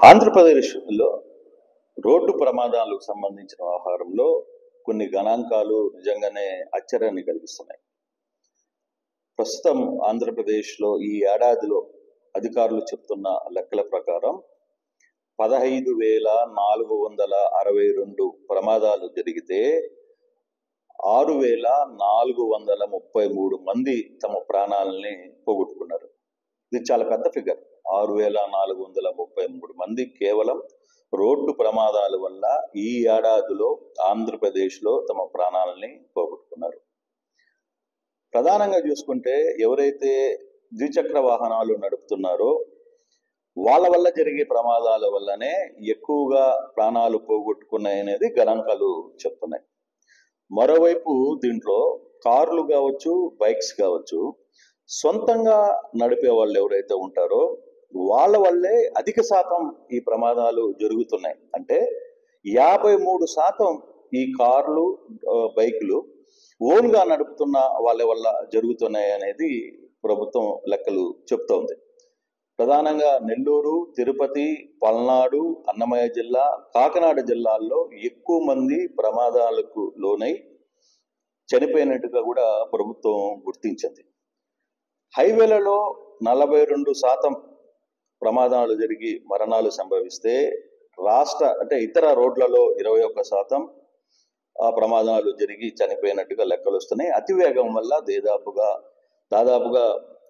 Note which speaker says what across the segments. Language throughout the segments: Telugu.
Speaker 1: ఆంధ్రప్రదేశ్లో రోడ్డు ప్రమాదాలకు సంబంధించిన వ్యవహారంలో కొన్ని గణాంకాలు నిజంగానే ఆశ్చర్యాన్ని కలిగిస్తున్నాయి. ప్రస్తుతం ఆంధ్రప్రదేశ్లో ఈ ఏడాదిలో అధికారులు చెప్తున్న లెక్కల ప్రకారం 15,462 ప్రమాదాలు జరిగితే 6,433 మంది తమ ప్రాణాలని పోగొట్టుకున్నారు. ఇది చాలా పెద్ద ఫిగర్. 6,433 మంది కేవలం రోడ్డు ప్రమాదాల వల్ల ఈ ఏడాదిలో ఆంధ్రప్రదేశ్లో తమ ప్రాణాలని పోగొట్టుకున్నారు. ప్రధానంగా చూసుకుంటే ఎవరైతే ద్విచక్ర వాహనాలు నడుపుతున్నారో వాళ్ళ వల్ల జరిగే ప్రమాదాల వల్లనే ఎక్కువగా ప్రాణాలు పోగొట్టుకున్నాయనేది గణాంకాలు చెప్తున్నాయి. మరోవైపు దీంట్లో కార్లు కావచ్చు, బైక్స్ కావచ్చు, సొంతంగా నడిపే వాళ్ళు ఎవరైతే ఉంటారో వాళ్ళ వల్లే అధిక శాతం ఈ ప్రమాదాలు జరుగుతున్నాయి. అంటే 53% ఈ కార్లు, బైకులు ఓన్గా నడుపుతున్న వాళ్ళ వల్ల జరుగుతున్నాయి అనేది ప్రభుత్వం లెక్కలు చెప్తోంది. ప్రధానంగా నెల్లూరు, తిరుపతి, పల్నాడు, అన్నమయ్య జిల్లా, కాకినాడ జిల్లాల్లో ఎక్కువ మంది ప్రమాదాలకు లోనై చనిపోయినట్టుగా కూడా ప్రభుత్వం గుర్తించింది. హైవేలలో 42% ప్రమాదాలు జరిగి మరణాలు సంభవిస్తే అంటే ఇతర రోడ్లలో 21% ఆ ప్రమాదాలు జరిగి చనిపోయినట్టుగా లెక్కలు వస్తున్నాయి. అతివేగం వల్ల దాదాపుగా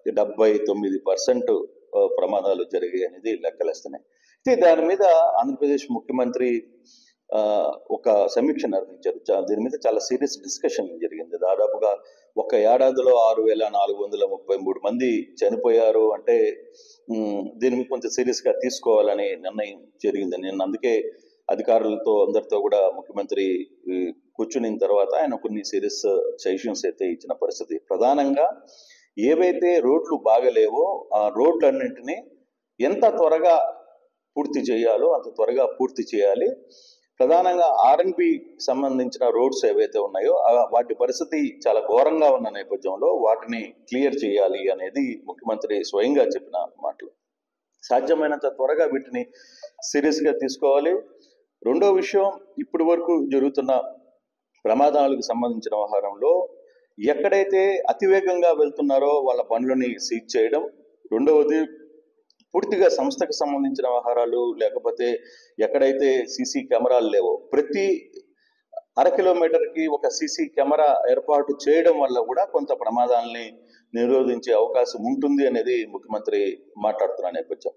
Speaker 1: 79% ప్రమాదాలు జరిగాయి అనేది లెక్కలు వస్తున్నాయి. అయితే దాని మీద ఆంధ్రప్రదేశ్ ముఖ్యమంత్రి ఒక సమీక్ష నిర్వహించారు. దీని మీద చాలా సీరియస్ డిస్కషన్ జరిగింది. దాదాపుగా ఒక ఏడాదిలో 6,433 మంది చనిపోయారు అంటే దీని మీద కొంచెం సీరియస్ గా తీసుకోవాలని నిర్ణయం జరిగింది. నేను అందుకే అధికారులతో అందరితో కూడా ముఖ్యమంత్రి కూర్చున్న తర్వాత ఆయన కొన్ని సీరియస్ సజెషన్స్ అయితే ఇచ్చిన పరిస్థితి. ప్రధానంగా ఏవైతే రోడ్లు బాగలేవో ఆ రోడ్లన్నింటినీ ఎంత త్వరగా పూర్తి చేయాలో అంత త్వరగా పూర్తి చేయాలి. ప్రధానంగా ఆర్ఎన్బి సంబంధించిన రోడ్స్ ఏవైతే ఉన్నాయో వాటి పరిస్థితి చాలా ఘోరంగా ఉన్న నేపథ్యంలో వాటిని క్లియర్ చేయాలి అనేది ముఖ్యమంత్రి స్వయంగా చెప్పిన మాటలు. సాధ్యమైనంత త్వరగా వీటిని సీరియస్ గా తీసుకోవాలి. రెండో విషయం, ఇప్పటి వరకు జరుగుతున్న ప్రమాదాలకు సంబంధించిన వ్యవహారంలో ఎక్కడైతే అతివేగంగా వెళ్తున్నారో వాళ్ళ బండ్లని సీజ్ చేయడం. రెండవది, పూర్తిగా సంస్థకు సంబంధించిన వ్యవహారాలు లేకపోతే ఎక్కడైతే సీసీ కెమెరాలు లేవో ప్రతి అర కిలోమీటర్కి ఒక సీసీ కెమెరా ఏర్పాటు చేయడం వల్ల కూడా కొంత ప్రమాదాలని నిరోధించే అవకాశం ఉంటుంది అనేది ముఖ్యమంత్రి మాట్లాడుతున్న నేపథ్యం.